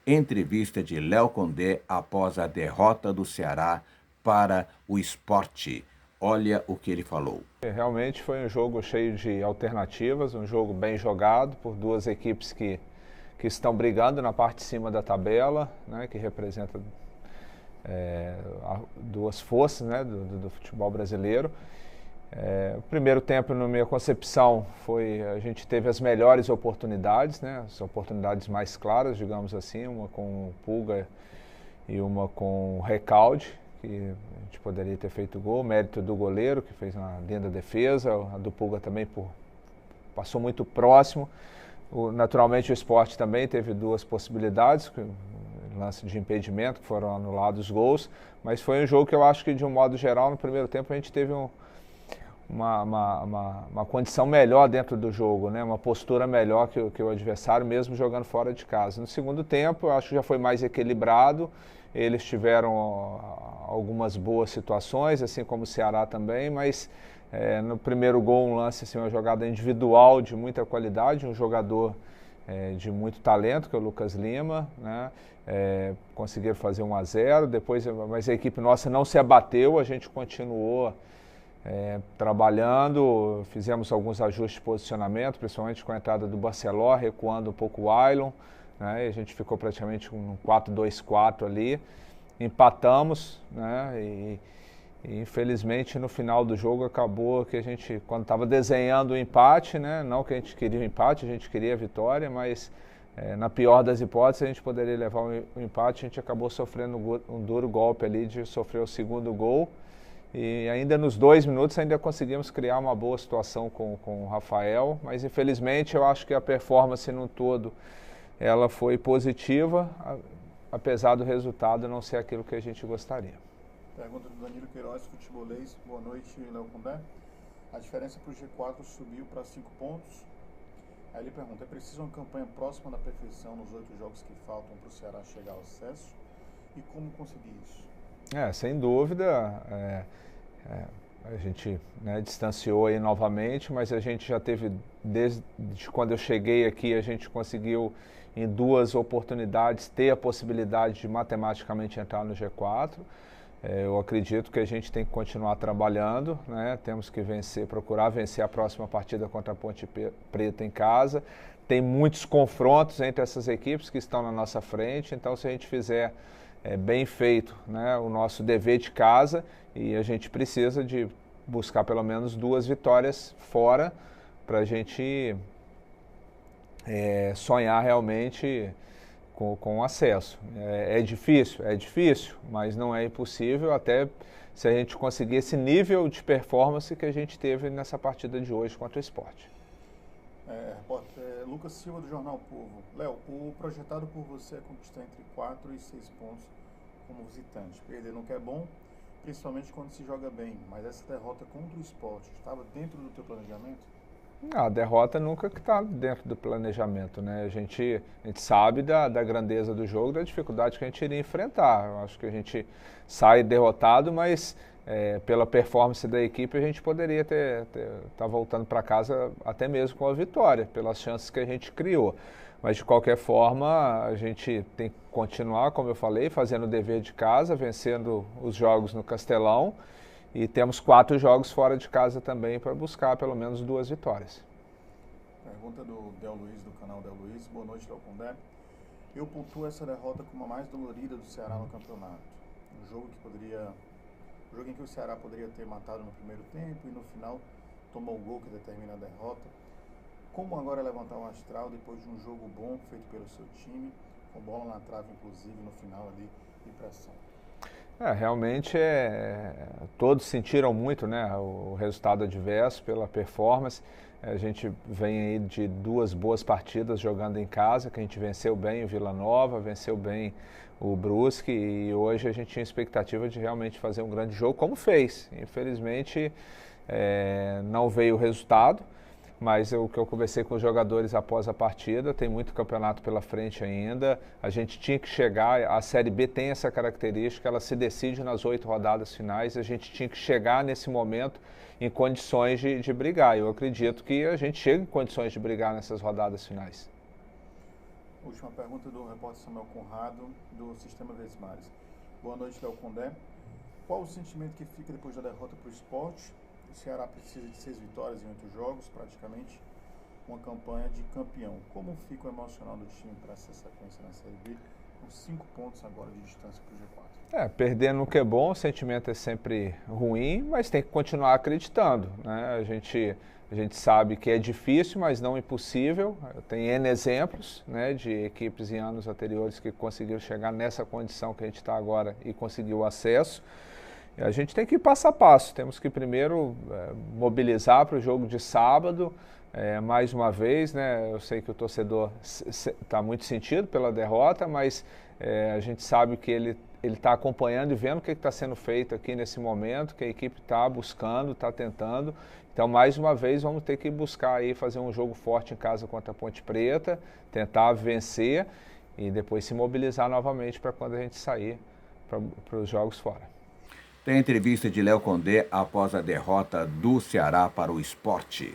Entrevista de Léo Condé após a derrota do Ceará para o Sport. Olha o que ele falou. Realmente foi um jogo cheio de alternativas, um jogo bem jogado por duas equipes que estão brigando na parte de cima da tabela, né, que representa duas forças, né, do futebol brasileiro. O primeiro tempo, na minha concepção, a gente teve as melhores oportunidades, né, as oportunidades mais claras, digamos assim, uma com o Pulga e uma com o Recalde, que a gente poderia ter feito gol, mérito do goleiro, que fez uma linda defesa, a do Pulga também passou muito próximo. Naturalmente o Sport também teve duas possibilidades, lance de impedimento, que foram anulados os gols, mas foi um jogo que eu acho que, de um modo geral, no primeiro tempo a gente teve uma condição melhor dentro do jogo, né? Uma postura melhor que o adversário, mesmo jogando fora de casa. No segundo tempo, eu acho que já foi mais equilibrado, eles tiveram algumas boas situações, assim como o Ceará também, mas no primeiro gol, um lance, assim, uma jogada individual de muita qualidade, um jogador de muito talento, que é o Lucas Lima, né? Conseguiram fazer 1-0, mas a equipe nossa não se abateu, a gente continuou trabalhando, fizemos alguns ajustes de posicionamento, principalmente com a entrada do Barceló, recuando um pouco o Ailon, né? E a gente ficou praticamente com um 4-2-4 ali, empatamos, né? E infelizmente no final do jogo acabou que a gente, quando estava desenhando o empate, né? Não que a gente queria o empate, a gente queria a vitória, mas na pior das hipóteses a gente poderia levar o empate, a gente acabou sofrendo um duro golpe ali de sofrer o segundo gol. E ainda nos 2 minutos ainda conseguimos criar uma boa situação com o Rafael, mas infelizmente eu acho que a performance no todo ela foi positiva, apesar do resultado não ser aquilo que a gente gostaria. Pergunta do Danilo Queiroz, futebolês. Boa noite, Léo Condé. A diferença para o G4 subiu para 5 pontos. Aí ele pergunta, é preciso uma campanha próxima da perfeição nos 8 jogos que faltam para o Ceará chegar ao acesso? E como conseguir isso? Sem dúvida, a gente, né, distanciou aí novamente, mas a gente já teve, desde quando eu cheguei aqui, a gente conseguiu em 2 oportunidades ter a possibilidade de matematicamente entrar no G4. Eu acredito que a gente tem que continuar trabalhando, né? Temos que procurar vencer a próxima partida contra a Ponte Preta em casa. Tem muitos confrontos entre essas equipes que estão na nossa frente, então se a gente fizer bem feito, né, o nosso dever de casa, e a gente precisa de buscar pelo menos 2 vitórias fora para a gente sonhar realmente com acesso. É difícil, mas não é impossível, até se a gente conseguir esse nível de performance que a gente teve nessa partida de hoje contra o Sport. Lucas Silva, do Jornal Povo. Léo, o projetado por você é conquistar entre 4 e 6 pontos como visitante. Perder nunca é bom, principalmente quando se joga bem, mas essa derrota contra o Sport estava dentro do teu planejamento? A derrota nunca está dentro do planejamento, né? A gente sabe da grandeza do jogo, da dificuldade que a gente iria enfrentar. Eu acho que a gente sai derrotado, mas pela performance da equipe a gente poderia tá voltando para casa até mesmo com a vitória, pelas chances que a gente criou. Mas de qualquer forma a gente tem que continuar, como eu falei, fazendo o dever de casa, vencendo os jogos no Castelão. E temos 4 jogos fora de casa também para buscar pelo menos 2 vitórias. Pergunta do Del Luiz, do canal Del Luiz. Boa noite, Léo Condé. Eu pontuo essa derrota como a mais dolorida do Ceará no campeonato. Um jogo em que o Ceará poderia ter matado no primeiro tempo e no final tomou o gol que determina a derrota. Como agora levantar o astral depois de um jogo bom feito pelo seu time, com bola na trave inclusive no final ali e pressão? Realmente todos sentiram muito, né, o resultado adverso pela performance. A gente vem aí de 2 boas partidas jogando em casa, que a gente venceu bem o Vila Nova, venceu bem o Brusque, e hoje a gente tinha expectativa de realmente fazer um grande jogo, como fez. Infelizmente não veio o resultado, mas o que eu conversei com os jogadores após a partida, tem muito campeonato pela frente ainda, a gente tinha que chegar, a Série B tem essa característica, ela se decide nas 8 rodadas finais, a gente tinha que chegar nesse momento em condições de brigar. Eu acredito que a gente chega em condições de brigar nessas rodadas finais. Última pergunta do repórter Samuel Conrado, do Sistema Verdes-Mares. Boa noite, Léo Condé. Qual o sentimento que fica depois da derrota para o Sport? O Ceará precisa de 6 vitórias em 8 jogos, praticamente uma campanha de campeão. Como fica o emocional do time para essa sequência na Série B, com 5 pontos agora de distância para o G4? Perdendo o que é bom, o sentimento é sempre ruim, mas tem que continuar acreditando, né? A gente sabe que é difícil, mas não impossível. Tem N exemplos, né, de equipes em anos anteriores que conseguiram chegar nessa condição que a gente está agora e conseguiu acesso. E a gente tem que ir passo a passo. Temos que primeiro mobilizar para o jogo de sábado. Mais uma vez, né, eu sei que o torcedor está muito sentido pela derrota, mas a gente sabe que ele está acompanhando e vendo o que está sendo feito aqui nesse momento, que a equipe está buscando, está tentando. Então, mais uma vez, vamos ter que buscar aí fazer um jogo forte em casa contra a Ponte Preta, tentar vencer e depois se mobilizar novamente para quando a gente sair para os jogos fora. Tem entrevista de Léo Condé após a derrota do Ceará para o Sport.